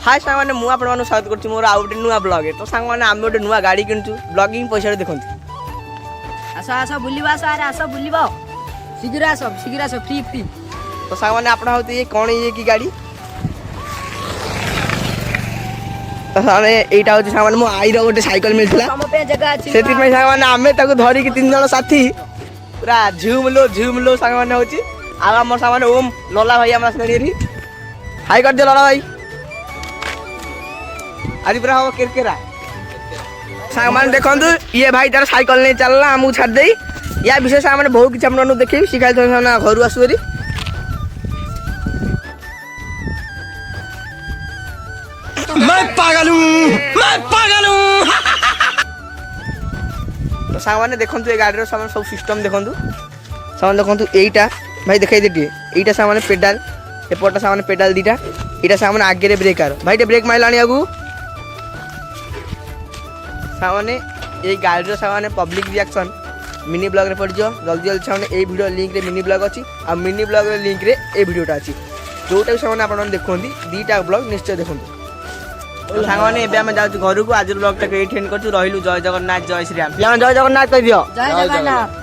हाय सामाने मु आपण मानु स्वागत करछि मोर आउट नुआ ब्लॉग है तो सांग माने हम ओटे नुआ गाड़ी किनछु ब्लॉगिंग पैसा देखंतु आसा आसा बुलिबा सारे आसा बुलिबा शीघ्र आस फ्री फ्री तो सांग माने आपण होते ये कोन ये की गाड़ी तो साने एटा होछि सांग माने मो आई रो ओटे साइकिल मिलथला हम पे जगह अछि सेति में सांग माने हमें ताको धरी कि तीन जण साथी पूरा झूम लो सांग माने होछि आ हमर सांग माने ओम लोला भाई हमरा सनेरी हाय कर दे लोला भाई आदि पूरा हम किरकिरा सांग माने देखंतु ये भाई तार साइकिल नै चलला हमु छाड़ देई या विशेष माने बहुत किछ हमन देखै सिखाइ तो ना घर आसुरी मैं पागल हूं तो सांग माने देखंतु ए गाड़ी रो सामान सब सिस्टम देखंतु सामान देखंतु एईटा भाई देखाइ देटी एईटा सामान पेडल एपोटा सामान पेडल दीटा एटा सामान आगे रे ब्रेकर भाई टे ब्रेक मारलानी आगु सामाने ये गाड़ी सामाने पब्लिक रिएक्शन मिनी ब्लॉग रे पड़ जो जल्दी जल्दी सामाने ए वीडियो लिंक रे मिनी ब्लॉग अछि आ मिनी ब्लॉग रे लिंक रे ए वीडियोटा अछि जोटा सामाने आपण देखोंदी दीटा ब्लॉग निश्चय देखोंदी तो सामाने एबे हम जाउ घर को आज ब्लॉग टा एंड करछु रहिलु जय जगन्नाथ जय श्री राम जय जगन्नाथ कह दियो जय जगन्नाथ।